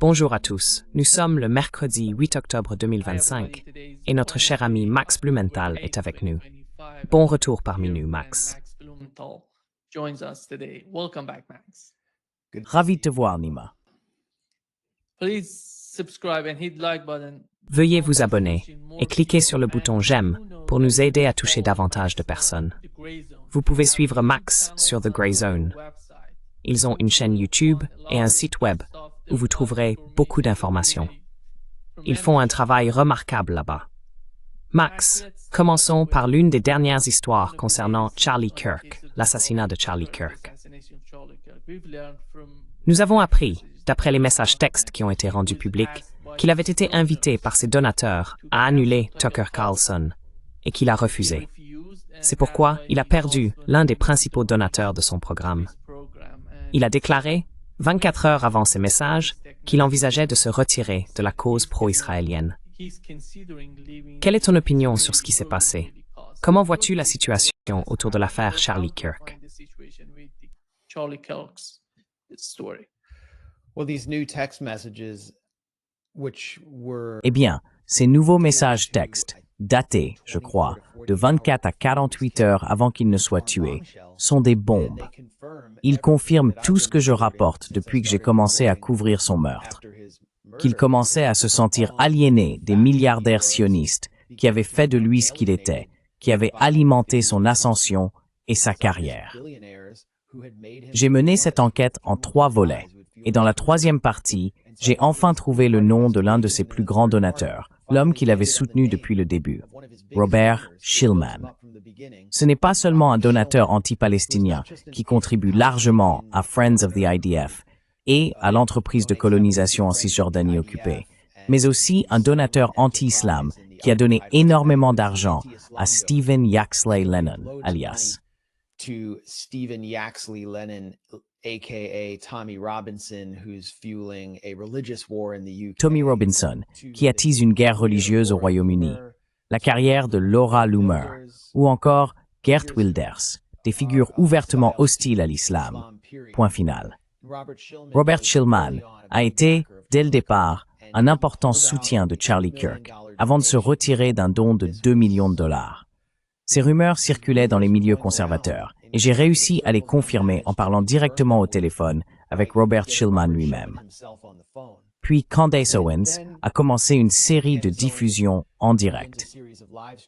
Bonjour à tous, nous sommes le mercredi 8 octobre 2025 et notre cher ami Max Blumenthal est avec nous. Bon retour parmi nous, Max. Ravi de te voir, Nima. Veuillez vous abonner et cliquez sur le bouton j'aime pour nous aider à toucher davantage de personnes. Vous pouvez suivre Max sur The Grey Zone. Ils ont une chaîne YouTube et un site web où vous trouverez beaucoup d'informations. Ils font un travail remarquable là-bas. Max, commençons par l'une des dernières histoires concernant Charlie Kirk, l'assassinat de Charlie Kirk. Nous avons appris, d'après les messages textes qui ont été rendus publics, qu'il avait été invité par ses donateurs à annuler Tucker Carlson et qu'il a refusé. C'est pourquoi il a perdu l'un des principaux donateurs de son programme. Il a déclaré, 24 heures avant ces messages, qu'il envisageait de se retirer de la cause pro-israélienne. Quelle est ton opinion sur ce qui s'est passé? Comment vois-tu la situation autour de l'affaire Charlie Kirk? Eh bien, ces nouveaux messages textes, datés, je crois, de 24 à 48 heures avant qu'il ne soit tué, sont des bombes. Ils confirment tout ce que je rapporte depuis que j'ai commencé à couvrir son meurtre. Qu'il commençait à se sentir aliéné des milliardaires sionistes qui avaient fait de lui ce qu'il était, qui avaient alimenté son ascension et sa carrière. J'ai mené cette enquête en 3 volets, et dans la 3e partie, j'ai enfin trouvé le nom de l'un de ses plus grands donateurs, l'homme qu'il avait soutenu depuis le début, Robert Shillman. Ce n'est pas seulement un donateur anti-palestinien qui contribue largement à Friends of the IDF et à l'entreprise de colonisation en Cisjordanie occupée, mais aussi un donateur anti-islam qui a donné énormément d'argent à Stephen Yaxley Lennon, alias. Stephen Yaxley Lennon, aka Tommy Robinson, who's fueling a religious war in the UK. Tommy Robinson, qui attise une guerre religieuse au Royaume-Uni, la carrière de Laura Loomer, ou encore Geert Wilders, des figures ouvertement hostiles à l'islam. Point final. Robert Shillman a été, dès le départ, un important soutien de Charlie Kirk, avant de se retirer d'un don de 2 millions de dollars. Ces rumeurs circulaient dans les milieux conservateurs, et j'ai réussi à les confirmer en parlant directement au téléphone avec Robert Shillman lui-même. Puis Candace Owens a commencé une série de diffusions en direct.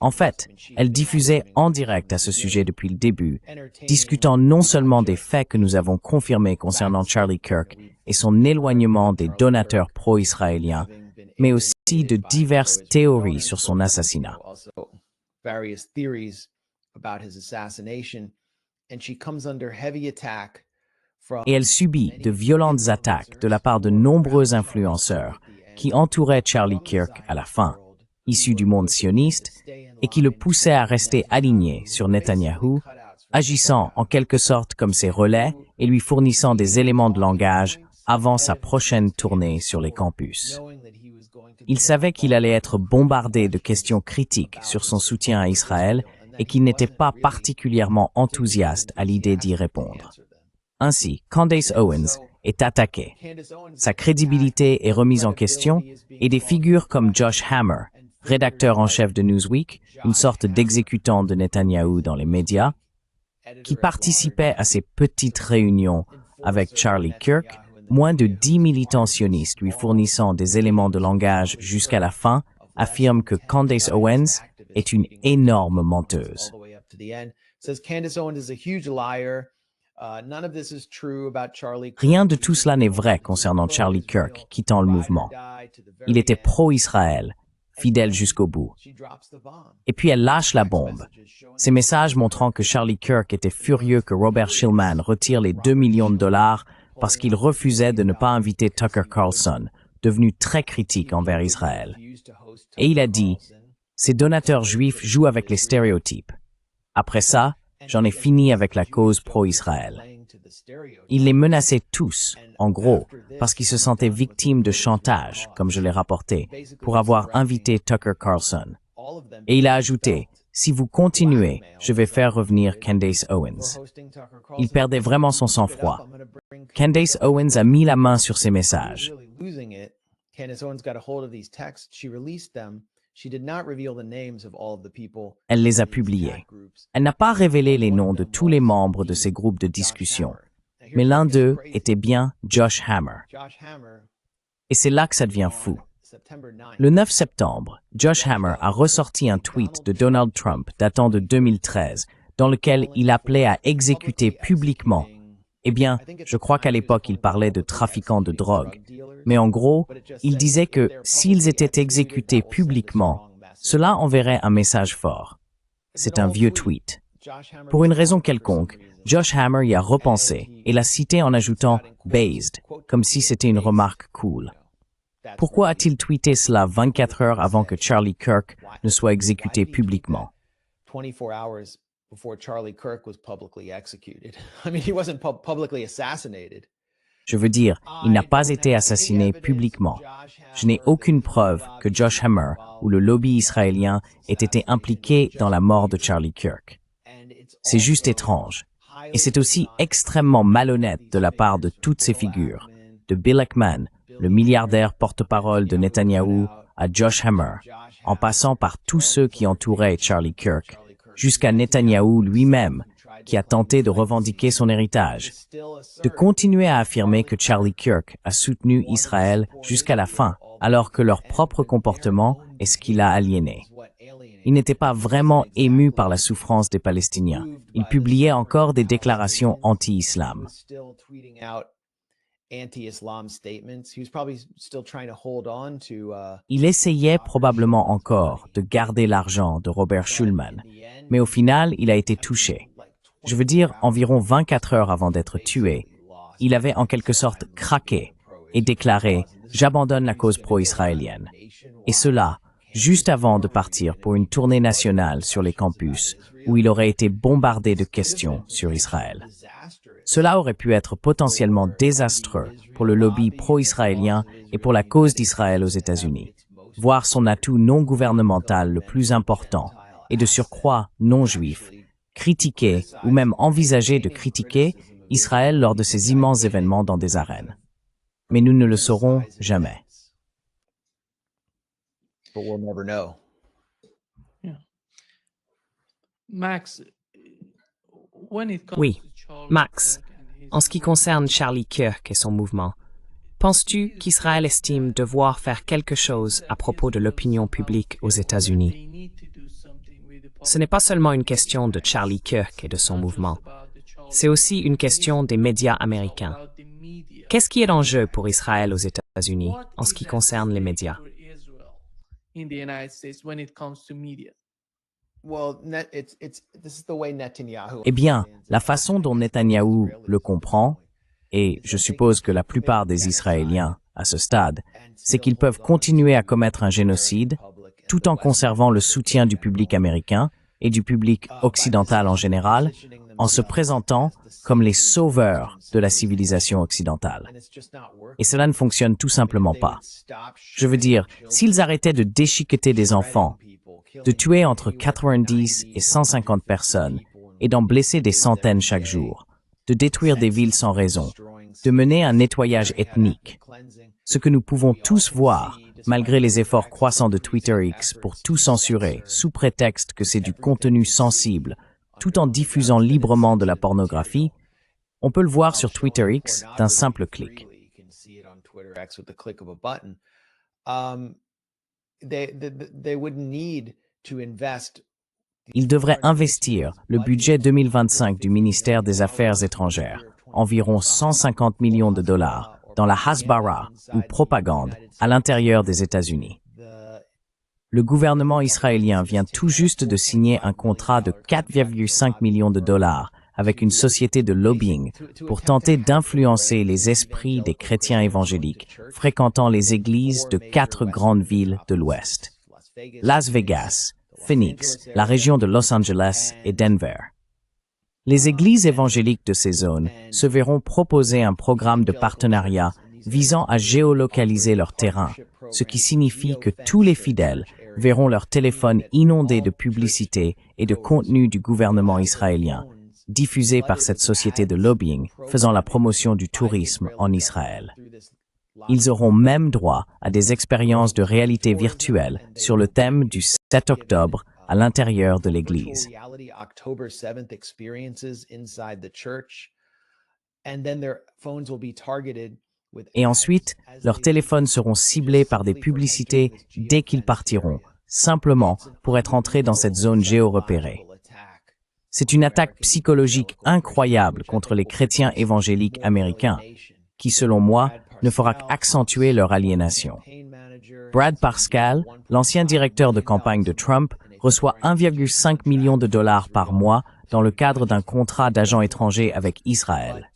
En fait, elle diffusait en direct à ce sujet depuis le début, discutant non seulement des faits que nous avons confirmés concernant Charlie Kirk et son éloignement des donateurs pro-israéliens, mais aussi de diverses théories sur son assassinat. Et elle subit de violentes attaques de la part de nombreux influenceurs qui entouraient Charlie Kirk à la fin, issus du monde sioniste, et qui le poussaient à rester aligné sur Netanyahou, agissant en quelque sorte comme ses relais et lui fournissant des éléments de langage avant sa prochaine tournée sur les campus. Il savait qu'il allait être bombardé de questions critiques sur son soutien à Israël et qu'il n'était pas particulièrement enthousiaste à l'idée d'y répondre. Ainsi, Candace Owens est attaquée. Sa crédibilité est remise en question et des figures comme Josh Hammer, rédacteur en chef de Newsweek, une sorte d'exécutant de Netanyahou dans les médias, qui participait à ces petites réunions avec Charlie Kirk, moins de 10 militants sionistes lui fournissant des éléments de langage jusqu'à la fin, affirment que Candace Owens est une énorme menteuse. Rien de tout cela n'est vrai concernant Charlie Kirk quittant le mouvement. Il était pro-Israël, fidèle jusqu'au bout. Et puis elle lâche la bombe. Ces messages montrant que Charlie Kirk était furieux que Robert Shillman retire les 2 millions de dollars parce qu'il refusait de ne pas inviter Tucker Carlson, devenu très critique envers Israël. Et il a dit, ces donateurs juifs jouent avec les stéréotypes. Après ça, j'en ai fini avec la cause pro-Israël. Il les menaçait tous, en gros, parce qu'ils se sentaient victimes de chantage, comme je l'ai rapporté, pour avoir invité Tucker Carlson. Et il a ajouté, si vous continuez, je vais faire revenir Candace Owens. Il perdait vraiment son sang-froid. Candace Owens a mis la main sur ses messages. losing it, Candace Owens got a hold of these texts. She released them. She did not reveal the names of all of the people. Elle les a publiés. Elle n'a pas révélé les noms de tous les membres de ces groupes de discussion, mais l'un d'eux était bien Josh Hammer. Et c'est là que ça devient fou. Le 9 septembre, Josh Hammer a ressorti un tweet de Donald Trump datant de 2013, dans lequel il appelait à exécuter publiquement. Eh bien, je crois qu'à l'époque, il parlait de trafiquants de drogue. Mais en gros, il disait que s'ils étaient exécutés publiquement, cela enverrait un message fort. C'est un vieux tweet. Pour une raison quelconque, Josh Hammer y a repensé et l'a cité en ajoutant « based », comme si c'était une remarque cool. Pourquoi a-t-il tweeté cela 24 heures avant que Charlie Kirk ne soit exécuté publiquement? 24 hours before Charlie Kirk was publicly executed. I mean, he wasn't publicly assassinated. Je veux dire, il n'a pas été assassiné publiquement. Je n'ai aucune preuve que Josh Hammer ou le lobby israélien ait été impliqué dans la mort de Charlie Kirk. C'est juste étrange. Et c'est aussi extrêmement malhonnête de la part de toutes ces figures, de Bill Ackman, le milliardaire porte-parole de Netanyahou, à Josh Hammer, en passant par tous ceux qui entouraient Charlie Kirk, jusqu'à Netanyahou lui-même, qui a tenté de revendiquer son héritage, de continuer à affirmer que Charlie Kirk a soutenu Israël jusqu'à la fin, alors que leur propre comportement est ce qui l'a aliéné. Il n'était pas vraiment ému par la souffrance des Palestiniens. Il publiait encore des déclarations anti-islam. Il essayait probablement encore de garder l'argent de Robert Schulman, mais au final, il a été touché. Je veux dire, environ 24 heures avant d'être tué, il avait en quelque sorte craqué et déclaré « J'abandonne la cause pro-israélienne ». Et cela, juste avant de partir pour une tournée nationale sur les campus, où il aurait été bombardé de questions sur Israël. Cela aurait pu être potentiellement désastreux pour le lobby pro-israélien et pour la cause d'Israël aux États-Unis, voire son atout non gouvernemental le plus important, et de surcroît non juif, critiquer ou même envisager de critiquer Israël lors de ces immenses événements dans des arènes. Mais nous ne le saurons jamais. But we'll never know. Yeah. Max, when it comes Oui, to Charlie Max, Kirk and his en ce qui concerne Charlie Kirk et son mouvement, penses-tu qu'Israël estime devoir faire quelque chose à propos de l'opinion publique aux États-Unis? they need to do something with the Ce n'est pas seulement une question de Charlie Kirk et de son mouvement, c'est aussi une question des médias américains. about the media. Qu'est-ce qui est en jeu pour Israël aux États-Unis en ce qui concerne les médias? For Israel in the United States when it comes to media. Well, this is the way Netanyahu. Eh bien, la façon dont Netanyahou le comprend, et je suppose que la plupart des Israéliens à ce stade, c'est qu'ils peuvent continuer à commettre un génocide tout en conservant le soutien du public américain et du public occidental en général, en se présentant comme les sauveurs de la civilisation occidentale. Et cela ne fonctionne tout simplement pas. Je veux dire, s'ils arrêtaient de déchiqueter des enfants, de tuer entre 90 et 150 personnes et d'en blesser des centaines chaque jour, de détruire des villes sans raison, de mener un nettoyage ethnique, ce que nous pouvons tous voir, malgré les efforts croissants de Twitter X pour tout censurer, sous prétexte que c'est du contenu sensible, tout en diffusant librement de la pornographie, on peut le voir sur Twitter X d'un simple clic. Ils devraient investir le budget 2025 du ministère des Affaires étrangères, environ 150 millions de dollars, dans la Hasbara, ou propagande, à l'intérieur des États-Unis. Le gouvernement israélien vient tout juste de signer un contrat de 4,5 millions de dollars avec une société de lobbying pour tenter d'influencer les esprits des chrétiens évangéliques fréquentant les églises de 4 grandes villes de l'Ouest: Las Vegas, Phoenix, la région de Los Angeles et Denver. Les églises évangéliques de ces zones se verront proposer un programme de partenariat visant à géolocaliser leur terrain, ce qui signifie que tous les fidèles verront leur téléphone inondé de publicité et de contenu du gouvernement israélien, diffusé par cette société de lobbying faisant la promotion du tourisme en Israël. Ils auront même droit à des expériences de réalité virtuelle sur le thème du 7 octobre à l'intérieur de l'Église. Et ensuite, leurs téléphones seront ciblés par des publicités dès qu'ils partiront, simplement pour être entrés dans cette zone géorepérée. C'est une attaque psychologique incroyable contre les chrétiens évangéliques américains, qui, selon moi, ne fera qu'accentuer leur aliénation. Brad Parscale, l'ancien directeur de campagne de Trump, reçoit 1,5 million de dollars par mois dans le cadre d'un contrat d'agent étranger avec Israël.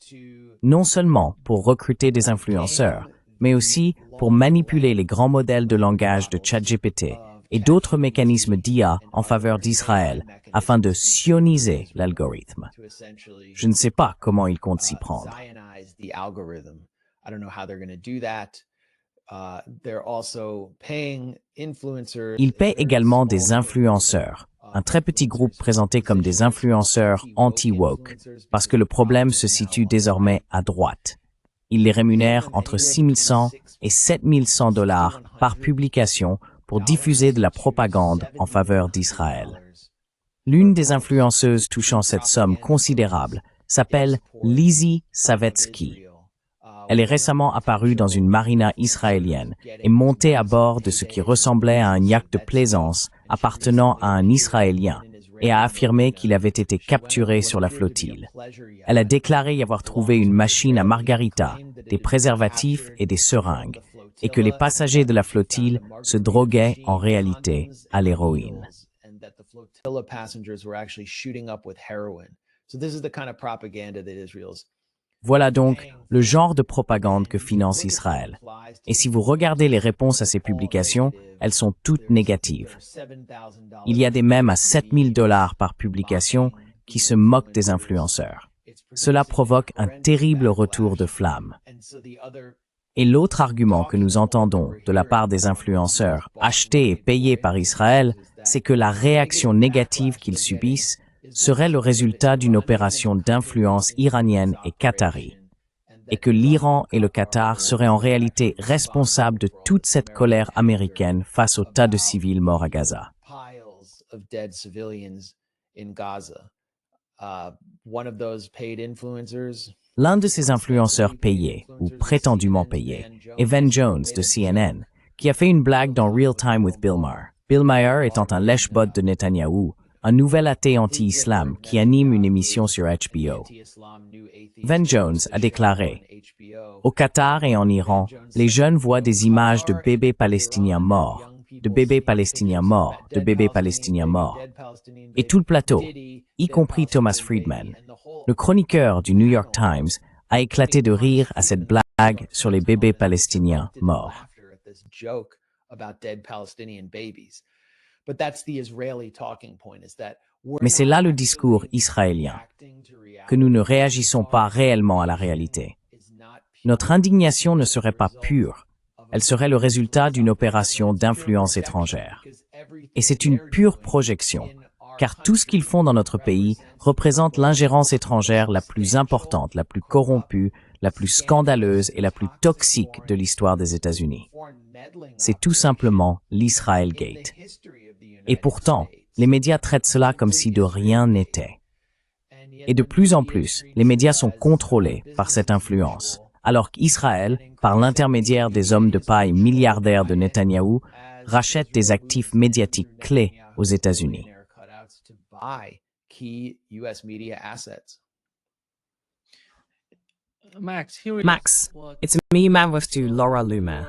Non seulement pour recruter des influenceurs, mais aussi pour manipuler les grands modèles de langage de ChatGPT et d'autres mécanismes d'IA en faveur d'Israël afin de sioniser l'algorithme. Je ne sais pas comment ils comptent s'y prendre. Ils paient également des influenceurs, un très petit groupe présenté comme des influenceurs anti-woke, parce que le problème se situe désormais à droite. Ils les rémunèrent entre 6 100 et 7 100 dollars par publication pour diffuser de la propagande en faveur d'Israël. L'une des influenceuses touchant cette somme considérable s'appelle Lizzie Savetsky. Elle est récemment apparue dans une marina israélienne et montée à bord de ce qui ressemblait à un yacht de plaisance appartenant à un Israélien et a affirmé qu'il avait été capturé sur la flottille. Elle a déclaré y avoir trouvé une machine à margarita, des préservatifs et des seringues, et que les passagers de la flottille se droguaient en réalité à l'héroïne. Voilà donc le genre de propagande que finance Israël. Et si vous regardez les réponses à ces publications, elles sont toutes négatives. Il y a des mèmes à 7 000 dollars par publication qui se moquent des influenceurs. Cela provoque un terrible retour de flamme. Et l'autre argument que nous entendons de la part des influenceurs achetés et payés par Israël, c'est que la réaction négative qu'ils subissent serait le résultat d'une opération d'influence iranienne et qatari, et que l'Iran et le Qatar seraient en réalité responsables de toute cette colère américaine face au tas de civils morts à Gaza. L'un de ces influenceurs payés, ou prétendument payés, est Ben Jones de CNN, qui a fait une blague dans Real Time with Bill Maher. Bill Maher étant un lèche-bot de Netanyahou, un nouvel athée anti-islam qui anime une émission sur HBO. Ben Jones a déclaré « Au Qatar et en Iran, les jeunes voient des images de bébés palestiniens morts, de bébés palestiniens morts, de bébés palestiniens morts. » Et tout le plateau, y compris Thomas Friedman, le chroniqueur du New York Times, a éclaté de rire à cette blague sur les bébés palestiniens morts. Mais c'est là le discours israélien, que nous ne réagissons pas réellement à la réalité. Notre indignation ne serait pas pure, elle serait le résultat d'une opération d'influence étrangère. Et c'est une pure projection, car tout ce qu'ils font dans notre pays représente l'ingérence étrangère la plus importante, la plus corrompue, la plus scandaleuse et la plus toxique de l'histoire des États-Unis. C'est tout simplement l'Israel Gate. Et pourtant, les médias traitent cela comme si de rien n'était. Et de plus en plus, les médias sont contrôlés par cette influence, alors qu'Israël, par l'intermédiaire des hommes de paille milliardaires de Netanyahou, rachète des actifs médiatiques clés aux États-Unis. Max, it's me man with to Laura Loomer.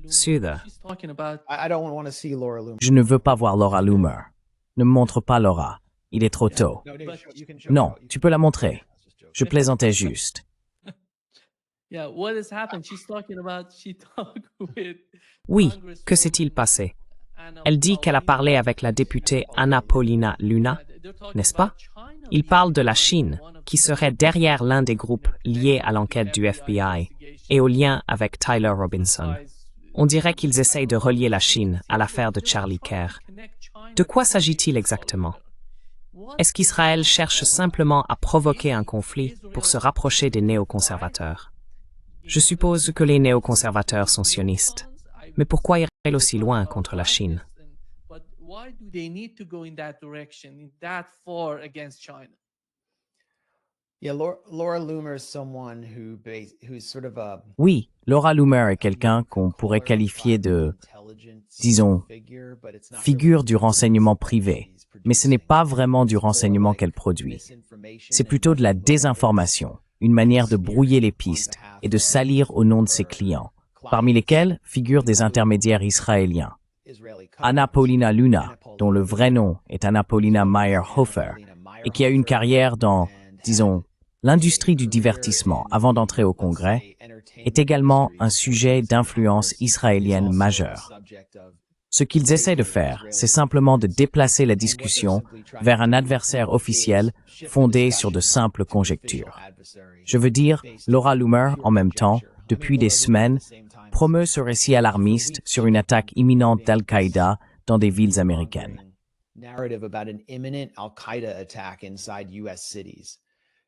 Soother. Je ne veux pas voir Laura Loomer. Ne me montre pas Laura. Il est trop tôt. Non, tu peux la montrer. Je plaisantais juste. Oui, que s'est-il passé? Elle dit qu'elle a parlé avec la députée Anna Paulina Luna, n'est-ce pas? Il parle de la Chine, qui serait derrière l'un des groupes liés à l'enquête du FBI et au lien avec Tyler Robinson. On dirait qu'ils essayent de relier la Chine à l'affaire de Charlie Kerr. De quoi s'agit-il exactement? Est-ce qu'Israël cherche simplement à provoquer un conflit pour se rapprocher des néoconservateurs? Je suppose que les néoconservateurs sont sionistes. Mais pourquoi irait-il aussi loin contre la Chine? But why do they need to go in that direction, in that far against China? Yeah, Laura Loomer is someone who's sort of a Oui, Laura Loomer est quelqu'un qu'on pourrait qualifier de, disons, figure du renseignement privé, mais ce n'est pas vraiment du renseignement qu'elle produit. C'est plutôt de la désinformation, une manière de brouiller les pistes et de salir au nom de ses clients, parmi lesquels figurent des intermédiaires israéliens. Anna Paulina Luna, dont le vrai nom est Anna Paulina Meyer-Hofer, et qui a eu une carrière dans, disons, l'industrie du divertissement avant d'entrer au Congrès, est également un sujet d'influence israélienne majeure. Ce qu'ils essaient de faire, c'est simplement de déplacer la discussion vers un adversaire officiel fondé sur de simples conjectures. Je veux dire, Laura Loomer, en même temps, depuis des semaines, promeut ce récit alarmiste sur une attaque imminente d'Al-Qaïda dans des villes américaines. Narrative about an imminent Al-Qaeda attack inside US cities.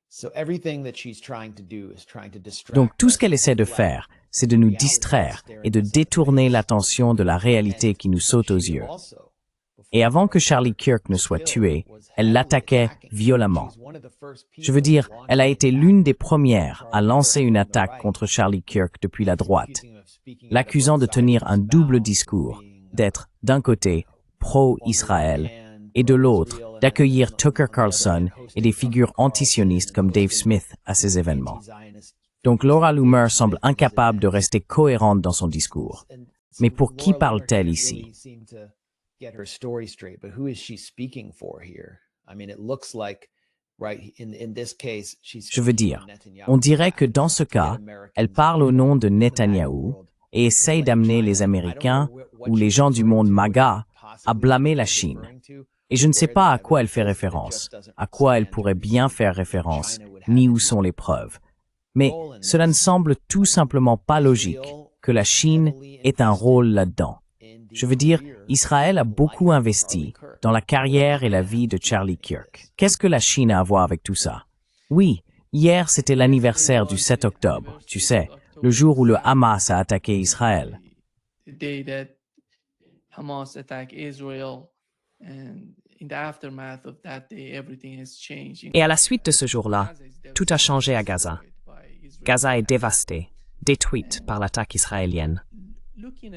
So everything that she's trying to do is trying to distract. Donc tout ce qu'elle essaie de faire, c'est de nous distraire et de détourner l'attention de la réalité qui nous saute aux yeux. Et avant que Charlie Kirk ne soit tué, elle l'attaquait violemment. Je veux dire, elle a été l'une des premières à lancer une attaque contre Charlie Kirk depuis la droite, l'accusant de tenir un double discours, d'être, d'un côté, pro-Israël, et de l'autre, d'accueillir Tucker Carlson et des figures antisionistes comme Dave Smith à ces événements. Donc Laura Loomer semble incapable de rester cohérente dans son discours. Mais pour qui parle-t-elle ici? Je veux dire, on dirait que dans ce cas, elle parle au nom de Netanyahou et essaye d'amener les Américains ou les gens du monde MAGA à blâmer la Chine. Et je ne sais pas à quoi elle fait référence, à quoi elle pourrait bien faire référence, ni où sont les preuves. Mais cela ne semble tout simplement pas logique que la Chine ait un rôle là-dedans. Je veux dire, Israël a beaucoup investi dans la carrière et la vie de Charlie Kirk. Qu'est-ce que la Chine a à voir avec tout ça? Oui, hier c'était l'anniversaire du 7 octobre, tu sais, le jour où le Hamas a attaqué Israël. The day that Hamas attacked Israel, and in the aftermath of that day, everything has changed. Et à la suite de ce jour-là, tout a changé à Gaza. Gaza est dévastée, détruite par l'attaque israélienne.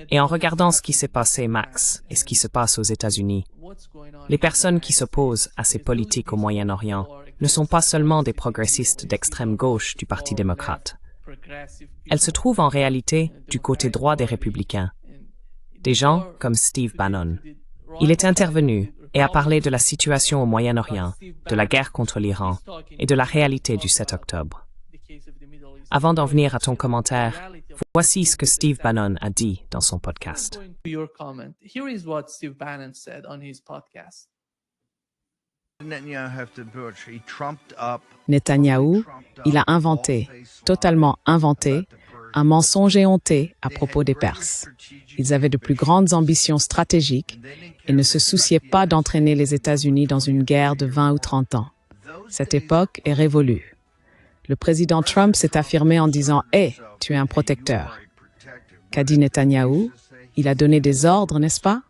Et en regardant ce qui s'est passé, Max, et ce qui se passe aux États-Unis, les personnes qui s'opposent à ces politiques au Moyen-Orient ne sont pas seulement des progressistes d'extrême gauche du Parti démocrate. Elles se trouvent en réalité du côté droit des républicains. Des gens comme Steve Bannon. Il est intervenu et a parlé de la situation au Moyen-Orient, de la guerre contre l'Iran et de la réalité du 7 octobre. Avant d'en venir à ton commentaire, voici ce que Steve Bannon a dit dans son podcast. Here is what Steve Bannon said on his podcast. Netanyahou, il a inventé, totalement inventé, un mensonge éhonté à propos des Perses. Ils avaient de plus grandes ambitions stratégiques et ne se souciaient pas d'entraîner les États-Unis dans une guerre de 20 ou 30 ans. Cette époque est révolue. Le président Trump s'est affirmé en disant « Hé, tu es un protecteur ». Qu'a dit Netanyahou? Il a donné des ordres, n'est-ce pas?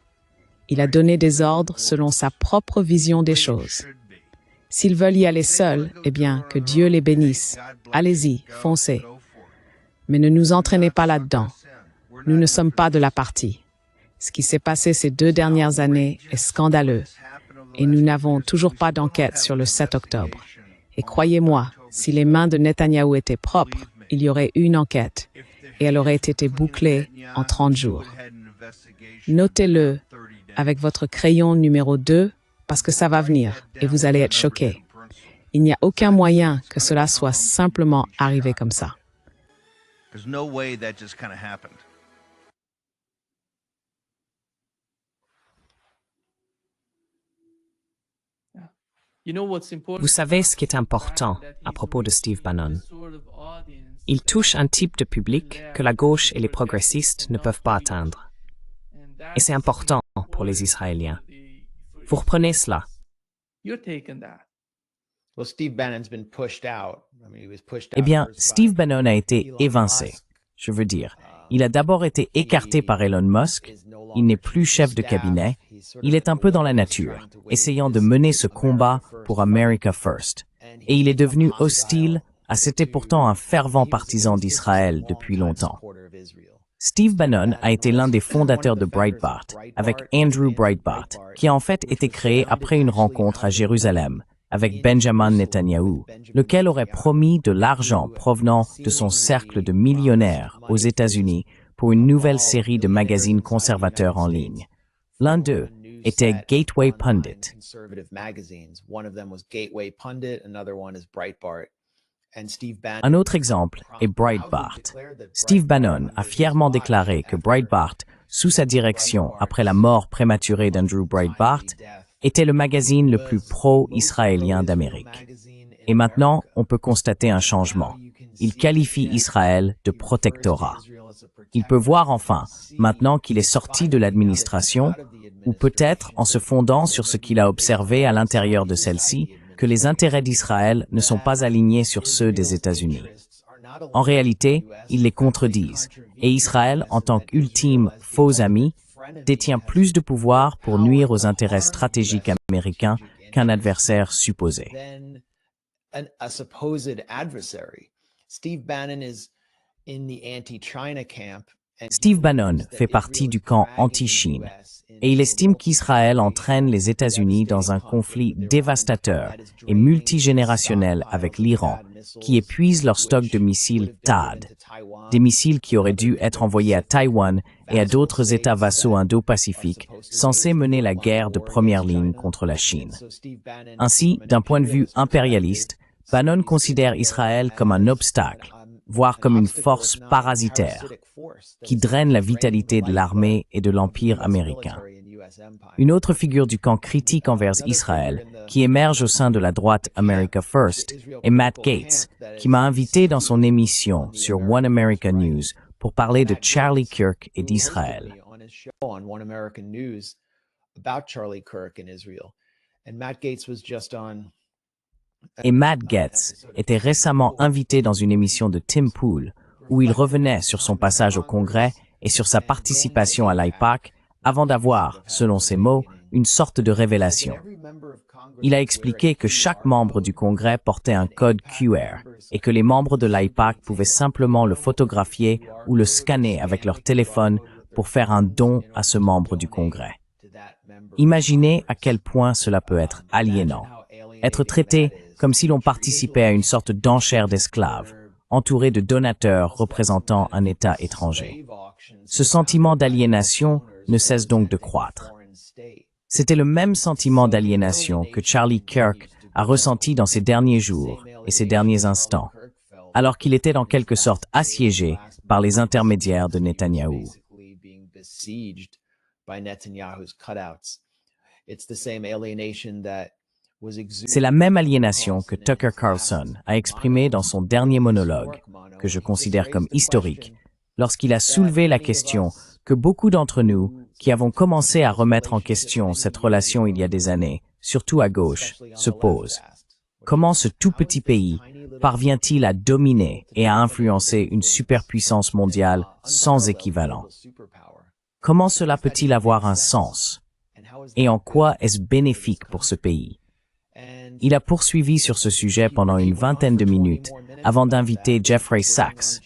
Il a donné des ordres selon sa propre vision des choses. S'ils veulent y aller seuls, eh bien, que Dieu les bénisse. Allez-y, foncez. Mais ne nous entraînez pas là-dedans. Nous ne sommes pas de la partie. Ce qui s'est passé ces 2 dernières années est scandaleux. Et nous n'avons toujours pas d'enquête sur le 7 octobre. Et croyez-moi, si les mains de Netanyahou étaient propres, il y aurait eu une enquête. Et elle aurait été bouclée en 30 jours. Notez-le avec votre crayon numéro 2, parce que ça va venir et vous allez être choqués. Il n'y a aucun moyen que cela soit simplement arrivé comme ça. Vous savez ce qui est important à propos de Steve Bannon. Il touche un type de public que la gauche et les progressistes ne peuvent pas atteindre. Et c'est important pour les Israéliens. Vous reprenez cela. Well, Steve Bannon's been pushed out. I mean, he was pushed Eh out bien, first by Steve Bannon a été Elon évincé. Musk. Je veux dire, il a d'abord été écarté par Elon Musk, il n'est plus chef de cabinet, il est un peu dans la nature, essayant de mener ce combat pour America First. Et il est devenu hostile à ce qui était pourtant un fervent partisan d'Israël depuis longtemps. Steve Bannon a été l'un des fondateurs de Breitbart, avec Andrew Breitbart, qui a en fait été créé après une rencontre à Jérusalem avec Benjamin Netanyahu, lequel aurait promis de l'argent provenant de son cercle de millionnaires aux États-Unis pour une nouvelle série de magazines conservateurs en ligne. L'un d'eux était Gateway Pundit. Un autre exemple est Breitbart. Steve Bannon a fièrement déclaré que Breitbart, sous sa direction après la mort prématurée d'Andrew Breitbart, était le magazine le plus pro-israélien d'Amérique. Et maintenant, on peut constater un changement. Il qualifie Israël de protectorat. Il peut voir enfin, maintenant qu'il est sorti de l'administration, ou peut-être en se fondant sur ce qu'il a observé à l'intérieur de celle-ci, que les intérêts d'Israël ne sont pas alignés sur ceux des États-Unis. En réalité, ils les contredisent, et Israël, en tant qu'ultime faux ami, détient plus de pouvoir pour nuire aux intérêts stratégiques américains qu'un adversaire supposé. Steve Bannon fait partie du camp anti-Chine, et il estime qu'Israël entraîne les États-Unis dans un conflit dévastateur et multigénérationnel avec l'Iran, qui épuise leur stock de missiles THAAD, des missiles qui auraient dû être envoyés à Taïwan et à d'autres États vassaux indo-pacifiques, censés mener la guerre de première ligne contre la Chine. Ainsi, d'un point de vue impérialiste, Bannon considère Israël comme un obstacle, voire comme une force parasitaire, qui draine la vitalité de l'armée et de l'Empire américain. Une autre figure du camp critique envers Israël, qui émerge au sein de la droite America First, est Matt Gaetz, qui m'a invité dans son émission sur One America News pour parler de Charlie Kirk et d'Israël. Et Matt Gaetz était récemment invité dans une émission de Tim Pool, où il revenait sur son passage au Congrès et sur sa participation à l'AIPAC, avant d'avoir, selon ses mots, une sorte de révélation. Il a expliqué que chaque membre du Congrès portait un code QR et que les membres de l'AIPAC pouvaient simplement le photographier ou le scanner avec leur téléphone pour faire un don à ce membre du Congrès. Imaginez à quel point cela peut être aliénant. Être traité comme si l'on participait à une sorte d'enchère d'esclaves, entouré de donateurs représentant un État étranger. Ce sentiment d'aliénation ne cesse donc de croître. C'était le même sentiment d'aliénation que Charlie Kirk a ressenti dans ses derniers jours et ses derniers instants, alors qu'il était en quelque sorte assiégé par les intermédiaires de Netanyahou. C'est la même aliénation que Tucker Carlson a exprimée dans son dernier monologue, que je considère comme historique, lorsqu'il a soulevé la question que beaucoup d'entre nous, qui avons commencé à remettre en question cette relation il y a des années, surtout à gauche, se posent. Comment ce tout petit pays parvient-il à dominer et à influencer une superpuissance mondiale sans équivalent? Comment cela peut-il avoir un sens? Et en quoi est-ce bénéfique pour ce pays? Il a poursuivi sur ce sujet pendant une vingtaine de minutes avant d'inviter Jeffrey Sachs,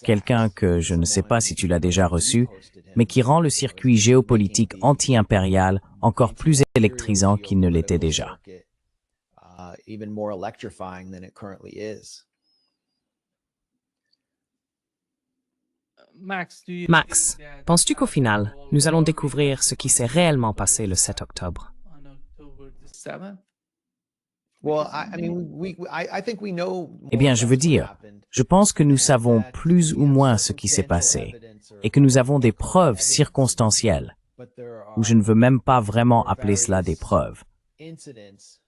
quelqu'un que je ne sais pas si tu l'as déjà reçu, mais qui rend le circuit géopolitique anti-impérial encore plus électrisant qu'il ne l'était déjà. Max, penses-tu qu'au final, nous allons découvrir ce qui s'est réellement passé le 7 octobre? Eh bien, je veux dire, je pense que nous savons plus ou moins ce qui s'est passé et que nous avons des preuves circonstancielles, ou je ne veux même pas vraiment appeler cela des preuves.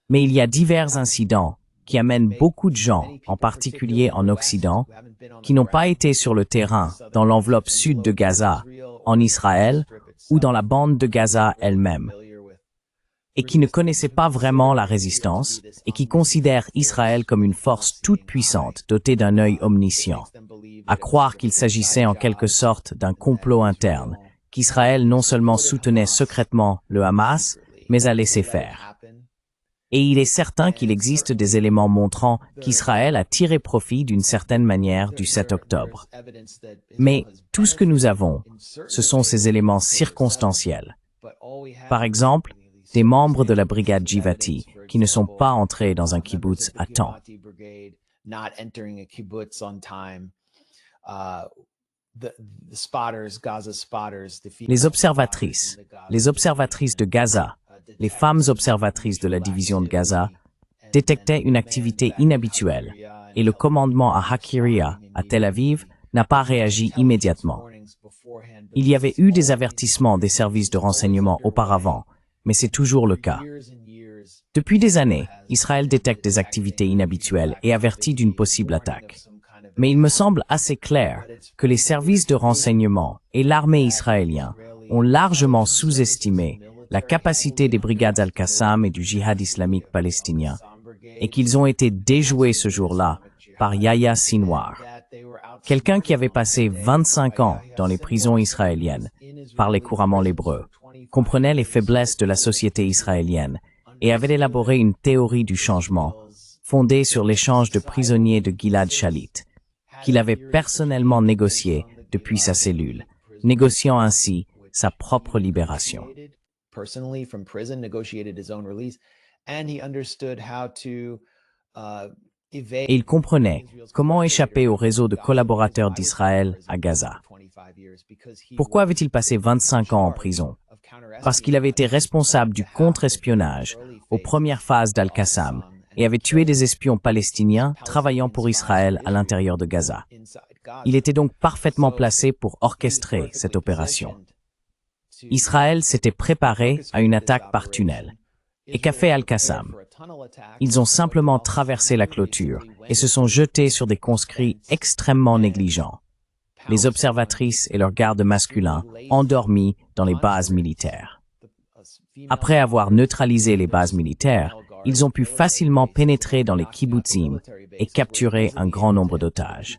Mais il y a divers incidents qui amènent beaucoup de gens, en particulier en Occident, qui n'ont pas été sur le terrain dans l'enveloppe sud de Gaza, en Israël ou dans la bande de Gaza elle-même. et qui ne connaissaient pas vraiment la résistance et qui considèrent Israël comme une force toute puissante dotée d'un œil omniscient, à croire qu'il s'agissait en quelque sorte d'un complot interne, qu'Israël non seulement soutenait secrètement le Hamas, mais a laissé faire. Et il est certain qu'il existe des éléments montrant qu'Israël a tiré profit d'une certaine manière du 7 octobre. Mais tout ce que nous avons, ce sont ces éléments circonstanciels. Par exemple, des membres de la brigade Givati qui ne sont pas entrés dans un kibbutz à temps. Les observatrices de Gaza, les femmes observatrices de la division de Gaza, détectaient une activité inhabituelle et le commandement à Hakiria, à Tel Aviv, n'a pas réagi immédiatement. Il y avait eu des avertissements des services de renseignement auparavant, mais c'est toujours le cas. Depuis des années, Israël détecte des activités inhabituelles et avertit d'une possible attaque. Mais il me semble assez clair que les services de renseignement et l'armée israélienne ont largement sous-estimé la capacité des brigades Al-Qassam et du Djihad islamique palestinien, et qu'ils ont été déjoués ce jour-là par Yahya Sinwar, quelqu'un qui avait passé 25 ans dans les prisons israéliennes, parlait couramment l'hébreu, comprenait les faiblesses de la société israélienne et avait élaboré une théorie du changement, fondée sur l'échange de prisonniers de Gilad Shalit, qu'il avait personnellement négocié depuis sa cellule, négociant ainsi sa propre libération. Personally from prison, negotiated his own release, and he understood how to evade. Et il comprenait comment échapper au réseau de collaborateurs d'Israël à Gaza. Pourquoi avait-il passé 25 ans en prison? Parce qu'il avait été responsable du contre-espionnage aux premières phases d'Al-Qassam et avait tué des espions palestiniens travaillant pour Israël à l'intérieur de Gaza. Il était donc parfaitement placé pour orchestrer cette opération. Israël s'était préparé à une attaque par tunnel. Et qu'a fait Al-Qassam? Ils ont simplement traversé la clôture et se sont jetés sur des conscrits extrêmement négligents, les observatrices et leurs gardes masculins endormis dans les bases militaires. Après avoir neutralisé les bases militaires, ils ont pu facilement pénétrer dans les kibbutzim et capturer un grand nombre d'otages.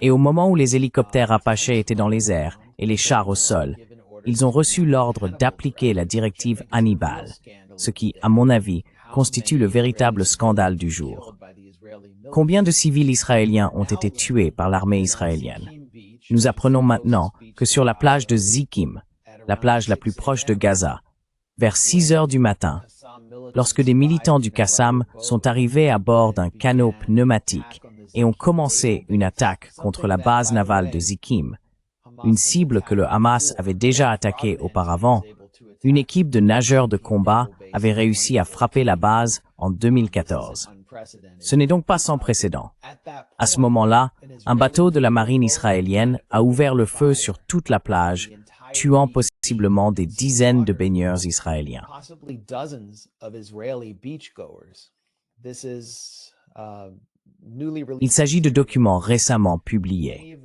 Et au moment où les hélicoptères Apache étaient dans les airs et les chars au sol, ils ont reçu l'ordre d'appliquer la directive Hannibal, ce qui, à mon avis, constitue le véritable scandale du jour. Combien de civils israéliens ont été tués par l'armée israélienne? Nous apprenons maintenant que sur la plage de Zikim, la plage la plus proche de Gaza, vers 6 heures du matin, lorsque des militants du Qassam sont arrivés à bord d'un canot pneumatique et ont commencé une attaque contre la base navale de Zikim, une cible que le Hamas avait déjà attaquée auparavant, une équipe de nageurs de combat avait réussi à frapper la base en 2014. Ce n'est donc pas sans précédent. À ce moment-là, un bateau de la marine israélienne a ouvert le feu sur toute la plage, tuant possiblement des dizaines de baigneurs israéliens. Il s'agit de documents récemment publiés.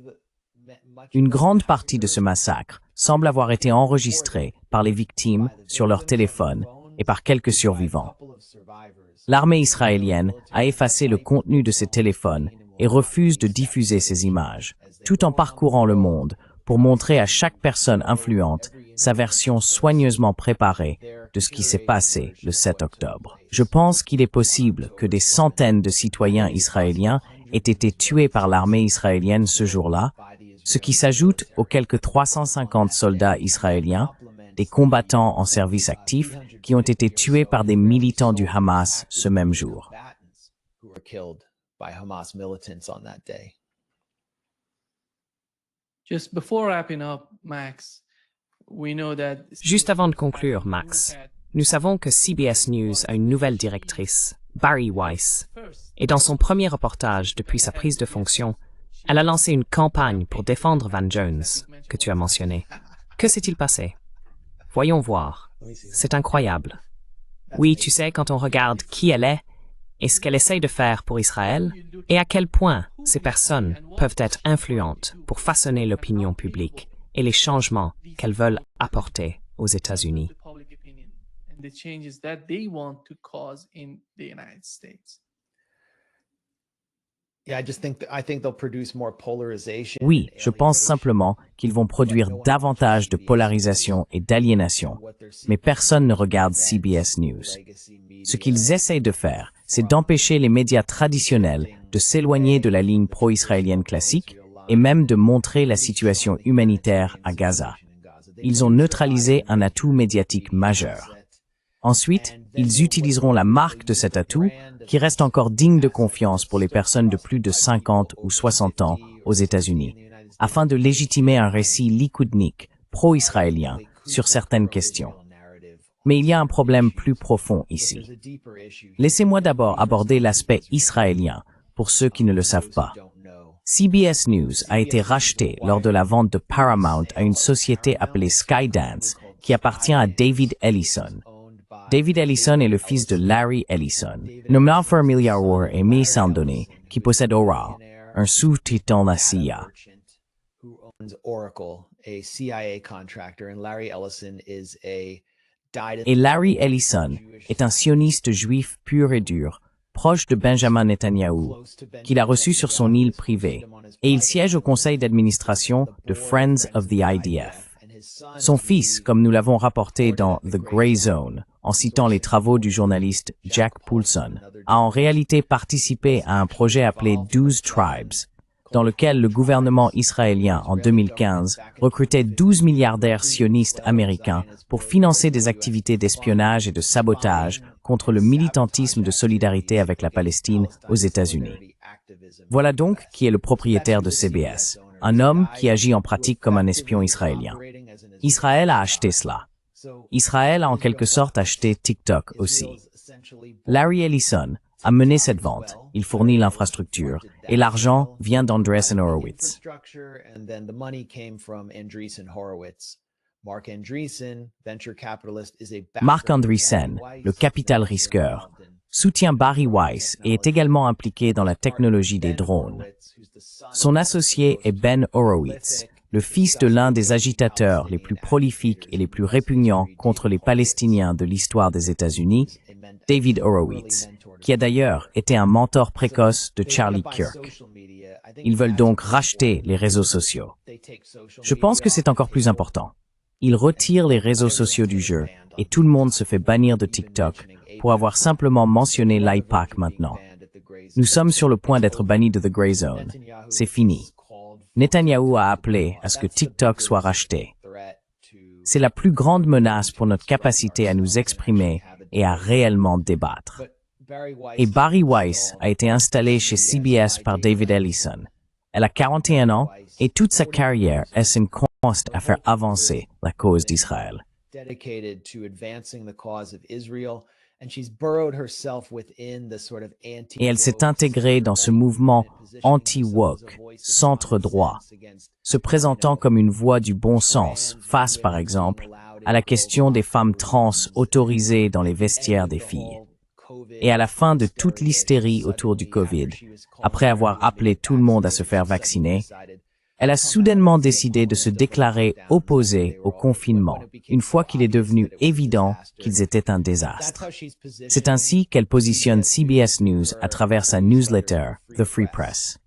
Une grande partie de ce massacre semble avoir été enregistrée par les victimes sur leur téléphone et par quelques survivants. L'armée israélienne a effacé le contenu de ces téléphones et refuse de diffuser ces images, tout en parcourant le monde pour montrer à chaque personne influente sa version soigneusement préparée de ce qui s'est passé le 7 octobre. Je pense qu'il est possible que des centaines de citoyens israéliens aient été tués par l'armée israélienne ce jour-là, ce qui s'ajoute aux quelques 350 soldats israéliens, des combattants en service actif, qui ont été tués par des militants du Hamas ce même jour. Juste avant de conclure, Max, nous savons que CBS News a une nouvelle directrice, Bari Weiss, et dans son premier reportage depuis sa prise de fonction, elle a lancé une campagne pour défendre Van Jones, que tu as mentionné. Que s'est-il passé? Voyons voir. C'est incroyable. Oui, tu sais, quand on regarde qui elle est et ce qu'elle essaye de faire pour Israël, et à quel point ces personnes peuvent être influentes pour façonner l'opinion publique et les changements qu'elles veulent apporter aux États-Unis. Oui, je pense simplement qu'ils vont produire davantage de polarisation et d'aliénation, mais personne ne regarde CBS News. Ce qu'ils essayent de faire, c'est d'empêcher les médias traditionnels de s'éloigner de la ligne pro-israélienne classique et même de montrer la situation humanitaire à Gaza. Ils ont neutralisé un atout médiatique majeur. Ensuite, ils utiliseront la marque de cet atout, qui reste encore digne de confiance pour les personnes de plus de 50 ou 60 ans aux États-Unis, afin de légitimer un récit likoudnique, pro-israélien, sur certaines questions. Mais il y a un problème plus profond ici. Laissez-moi d'abord aborder l'aspect israélien, pour ceux qui ne le savent pas. CBS News a été racheté lors de la vente de Paramount à une société appelée Skydance, qui appartient à David Ellison. David Ellison est le fils de Larry Ellison, nommé milliardaire et mi-sandonné, qui possède Oral, un sous-titan de la CIA. Et Larry Ellison est un sioniste juif pur et dur, proche de Benjamin Netanyahu, qu'il a reçu sur son île privée, et il siège au conseil d'administration de Friends of the IDF. Son fils, comme nous l'avons rapporté dans The Grey Zone, en citant les travaux du journaliste Jack Poulson, a en réalité participé à un projet appelé 12 Tribes, dans lequel le gouvernement israélien en 2015 recrutait 12 milliardaires sionistes américains pour financer des activités d'espionnage et de sabotage contre le militantisme de solidarité avec la Palestine aux États-Unis. Voilà donc qui est le propriétaire de CBS, un homme qui agit en pratique comme un espion israélien. Israël a acheté cela. Israël a en quelque sorte acheté TikTok aussi. Larry Ellison a mené cette vente, il fournit l'infrastructure, et l'argent vient d'Andreessen Horowitz. Marc Andreessen, le capital risqueur, soutient Barry Weiss et est également impliqué dans la technologie des drones. Son associé est Ben Horowitz, le fils de l'un des agitateurs les plus prolifiques et les plus répugnants contre les Palestiniens de l'histoire des États-Unis, David Horowitz, qui a d'ailleurs été un mentor précoce de Charlie Kirk. Ils veulent donc racheter les réseaux sociaux. Je pense que c'est encore plus important. Ils retirent les réseaux sociaux du jeu et tout le monde se fait bannir de TikTok pour avoir simplement mentionné l'AIPAC maintenant. Nous sommes sur le point d'être bannis de The Grey Zone. C'est fini. Netanyahou a appelé à ce que TikTok soit racheté. C'est la plus grande menace pour notre capacité à nous exprimer et à réellement débattre. Et Barry Weiss a été installé chez CBS par David Ellison. Elle a 41 ans et toute sa carrière est consiste à faire avancer la cause d'Israël. Et elle s'est intégrée dans ce mouvement anti-woke, centre-droit, se présentant comme une voix du bon sens face, par exemple, à la question des femmes trans autorisées dans les vestiaires des filles. Et à la fin de toute l'hystérie autour du Covid, après avoir appelé tout le monde à se faire vacciner, elle a soudainement décidé de se déclarer opposée au confinement, une fois qu'il est devenu évident qu'ils étaient un désastre. C'est ainsi qu'elle positionne CBS News à travers sa newsletter, The Free Press.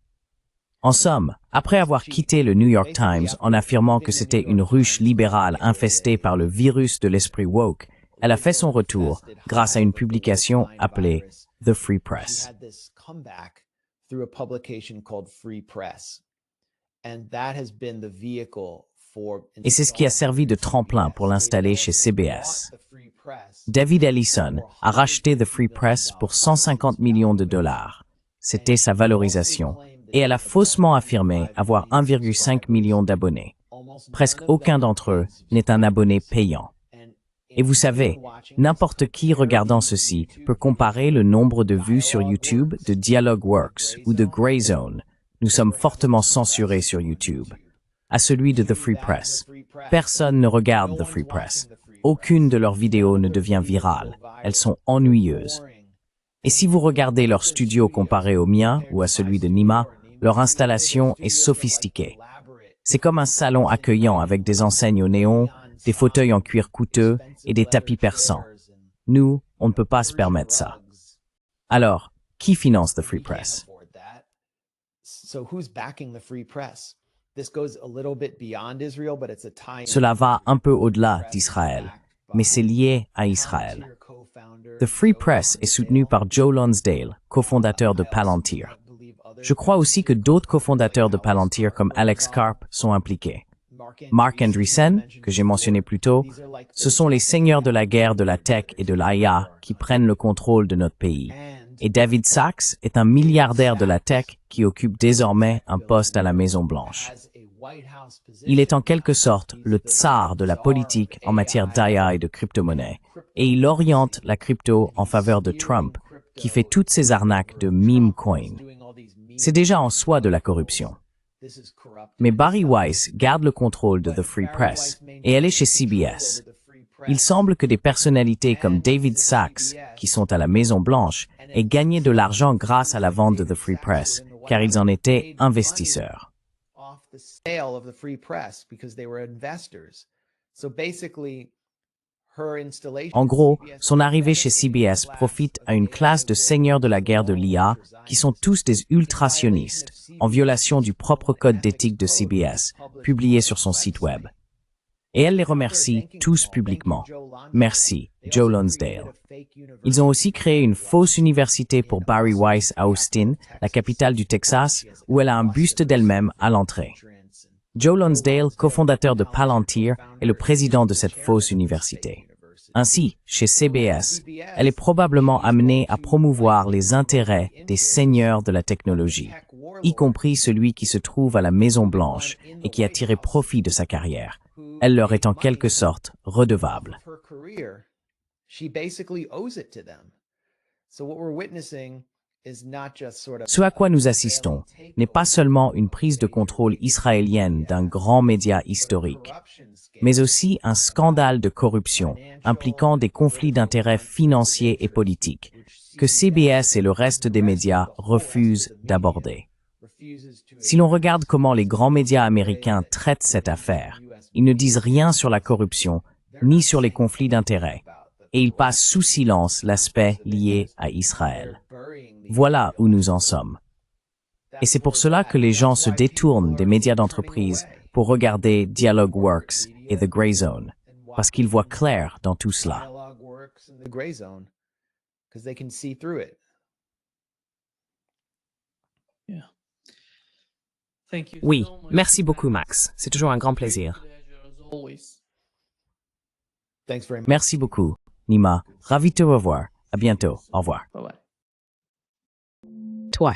En somme, après avoir quitté le New York Times en affirmant que c'était une ruche libérale infestée par le virus de l'esprit woke, elle a fait son retour grâce à une publication appelée The Free Press. Et c'est ce qui a servi de tremplin pour l'installer chez CBS. David Ellison a racheté The Free Press pour 150 millions de dollars. C'était sa valorisation. Et elle a faussement affirmé avoir 1,5 million d'abonnés. Presque aucun d'entre eux n'est un abonné payant. Et vous savez, n'importe qui regardant ceci peut comparer le nombre de vues sur YouTube de Dialogueworks ou de Grey Zone. Nous sommes fortement censurés sur YouTube, à celui de The Free Press. Personne ne regarde The Free Press. Aucune de leurs vidéos ne devient virale. Elles sont ennuyeuses. Et si vous regardez leur studio comparé au mien ou à celui de Nima, leur installation est sophistiquée. C'est comme un salon accueillant avec des enseignes au néon, des fauteuils en cuir coûteux et des tapis persans. Nous, on ne peut pas se permettre ça. Alors, qui finance The Free Press? Cela va un peu au-delà d'Israël, mais c'est lié à Israël. The Free Press est soutenu par Joe Lonsdale, cofondateur de Palantir. Je crois aussi que d'autres cofondateurs de Palantir comme Alex Karp sont impliqués. Mark Andreessen, que j'ai mentionné plus tôt, ce sont les seigneurs de la guerre de la tech et de l'IA qui prennent le contrôle de notre pays. Et David Sachs est un milliardaire de la tech qui occupe désormais un poste à la Maison-Blanche. Il est en quelque sorte le tsar de la politique en matière d'IA et de crypto-monnaie, et il oriente la crypto en faveur de Trump, qui fait toutes ces arnaques de meme coin. C'est déjà en soi de la corruption. Mais Bari Weiss garde le contrôle de The Free Press, et elle est chez CBS. Il semble que des personnalités comme David Sachs, qui sont à la Maison-Blanche, aient gagné de l'argent grâce à la vente de The Free Press, car ils en étaient investisseurs. En gros, son arrivée chez CBS profite à une classe de seigneurs de la guerre de l'IA qui sont tous des ultrasionistes, en violation du propre code d'éthique de CBS, publié sur son site web. Et elle les remercie tous publiquement. Merci, Joe Lonsdale. Ils ont aussi créé une fausse université pour Bari Weiss à Austin, la capitale du Texas, où elle a un buste d'elle-même à l'entrée. Joe Lonsdale, cofondateur de Palantir, est le président de cette fausse université. Ainsi, chez CBS, elle est probablement amenée à promouvoir les intérêts des seigneurs de la technologie, y compris celui qui se trouve à la Maison-Blanche et qui a tiré profit de sa carrière. Elle leur est en quelque sorte redevable. Ce à quoi nous assistons n'est pas seulement une prise de contrôle israélienne d'un grand média historique, mais aussi un scandale de corruption impliquant des conflits d'intérêts financiers et politiques que CBS et le reste des médias refusent d'aborder. Si l'on regarde comment les grands médias américains traitent cette affaire, ils ne disent rien sur la corruption ni sur les conflits d'intérêts, et ils passent sous silence l'aspect lié à Israël. Voilà où nous en sommes. Et c'est pour cela que les gens se détournent des médias d'entreprise pour regarder Dialogworks et The Grey Zone, parce qu'ils voient clair dans tout cela. Oui, merci beaucoup Max. C'est toujours un grand plaisir. Merci beaucoup, Nima. Ravi de te revoir. À bientôt. Au revoir. Bye bye. Toi.